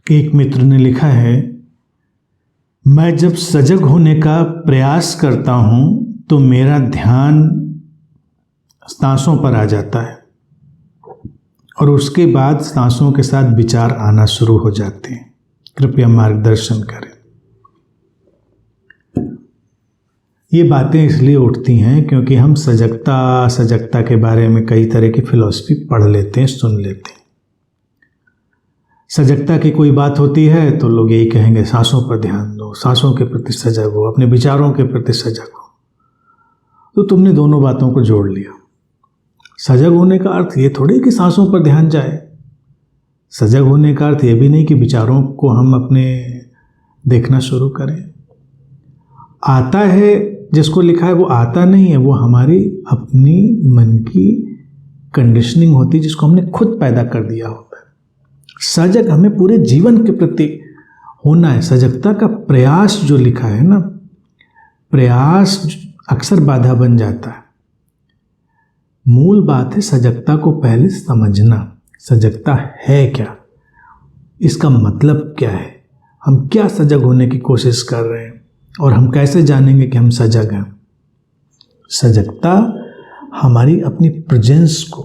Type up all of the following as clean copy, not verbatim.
एक मित्र ने लिखा है, मैं जब सजग होने का प्रयास करता हूँ तो मेरा ध्यान सांसों पर आ जाता है और उसके बाद सांसों के साथ विचार आना शुरू हो जाते हैं। कृपया मार्गदर्शन करें। ये बातें इसलिए उठती हैं क्योंकि हम सजगता के बारे में कई तरह की फिलॉसफी पढ़ लेते हैं, सुन लेते हैं। सजगता की कोई बात होती है तो लोग यही कहेंगे, सांसों पर ध्यान दो, सांसों के प्रति सजग हो, अपने विचारों के प्रति सजग हो। तो तुमने दोनों बातों को जोड़ लिया। सजग होने का अर्थ ये थोड़ी कि सांसों पर ध्यान जाए। सजग होने का अर्थ ये भी नहीं कि विचारों को हम अपने देखना शुरू करें। आता है जिसको लिखा है वो आता नहीं है, वो हमारी अपनी मन की कंडीशनिंग होती है जिसको हमने खुद पैदा कर दिया होता है। सजग हमें पूरे जीवन के प्रति होना है। सजगता का प्रयास जो लिखा है ना, प्रयास अक्सर बाधा बन जाता है। मूल बात है सजगता को पहले समझना। सजगता है क्या, इसका मतलब क्या है, हम क्या सजग होने की कोशिश कर रहे हैं और हम कैसे जानेंगे कि हम सजग हैं। सजगता हमारी अपनी प्रेजेंस को,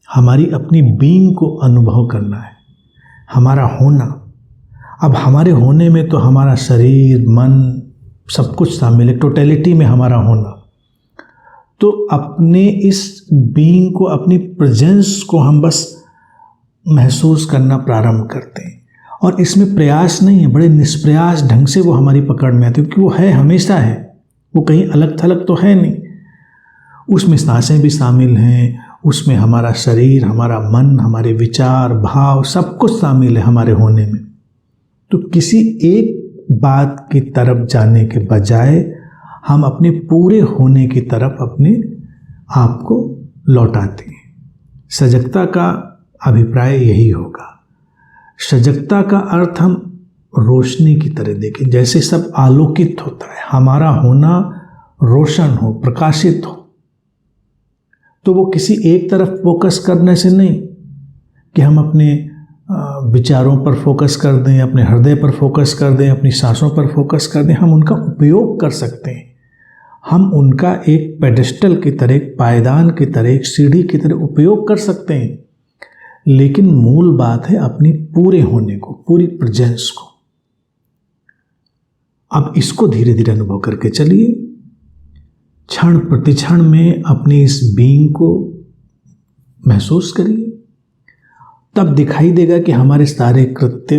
हमारी अपनी बीइंग को अनुभव करना है, हमारा होना। अब हमारे होने में तो हमारा शरीर, मन सब कुछ शामिल है, टोटलिटी में हमारा होना। तो अपने इस बीइंग को, अपनी प्रेजेंस को हम बस महसूस करना प्रारंभ करते हैं और इसमें प्रयास नहीं है, बड़े निष्प्रयास ढंग से वो हमारी पकड़ में आती है क्योंकि वो है, हमेशा है, वो कहीं अलग थलग तो है नहीं। उसमें सांसें भी शामिल हैं, उसमें हमारा शरीर, हमारा मन, हमारे विचार, भाव सब कुछ शामिल है हमारे होने में। तो किसी एक बात की तरफ जाने के बजाय हम अपने पूरे होने की तरफ अपने आप को लौटाते हैं। सजगता का अभिप्राय यही होगा। सजगता का अर्थ हम रोशनी की तरह देखें, जैसे सब आलोकित होता है, हमारा होना रोशन हो, प्रकाशित हो। तो वो किसी एक तरफ फोकस करने से नहीं कि हम अपने विचारों पर फोकस कर दें, अपने हृदय पर फोकस कर दें, अपनी सांसों पर फोकस कर दें। हम उनका उपयोग कर सकते हैं, हम उनका एक पेडेस्टल की तरह, एक पायदान की तरह, एक सीढ़ी की तरह उपयोग कर सकते हैं। लेकिन मूल बात है अपनी पूरे होने को, पूरी प्रेजेंस को। अब इसको धीरे धीरे अनुभव करके चलिए। क्षण प्रतिक्षण में अपनी इस बीइंग को महसूस करिए। तब दिखाई देगा कि हमारे सारे कृत्य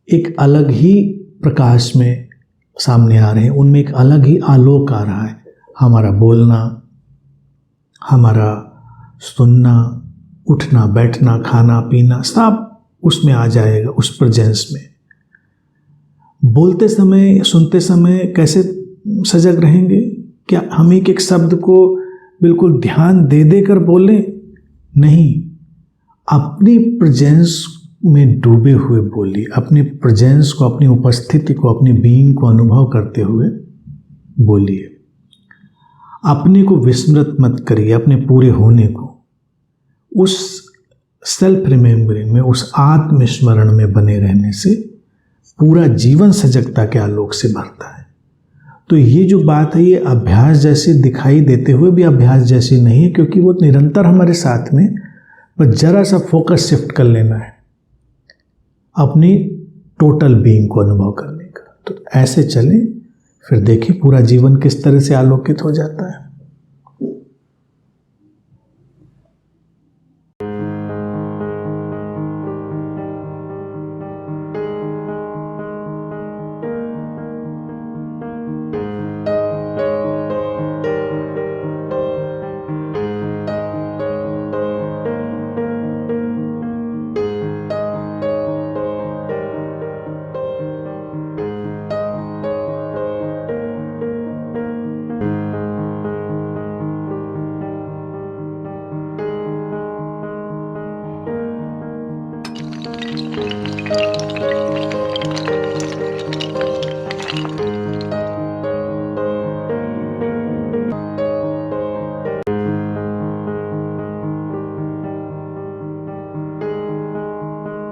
एक अलग ही प्रकाश में सामने आ रहे हैं, उनमें एक अलग ही आलोक आ रहा है। हमारा बोलना, हमारा सुनना, उठना बैठना, खाना पीना सब उसमें आ जाएगा, उस प्रेजेंस में। बोलते समय, सुनते समय कैसे सजग रहेंगे? क्या हम एक शब्द को बिल्कुल ध्यान दे देकर बोलें? नहीं, अपनी प्रेजेंस में डूबे हुए बोलिए। अपनी प्रेजेंस को, अपनी उपस्थिति को, अपनी बीइंग को अनुभव करते हुए बोलिए। अपने को विस्मृत मत करिए, अपने पूरे होने को। उस सेल्फ रिमेम्बरिंग में, उस आत्मस्मरण में बने रहने से पूरा जीवन सजगता के आलोक से भरता है। तो ये जो बात है, ये अभ्यास जैसी दिखाई देते हुए भी अभ्यास जैसी नहीं है, क्योंकि वो निरंतर हमारे साथ में, बस जरा सा फोकस शिफ्ट कर लेना है अपनी टोटल बीइंग को अनुभव करने का। तो ऐसे चलें, फिर देखें पूरा जीवन किस तरह से आलोकित हो जाता है।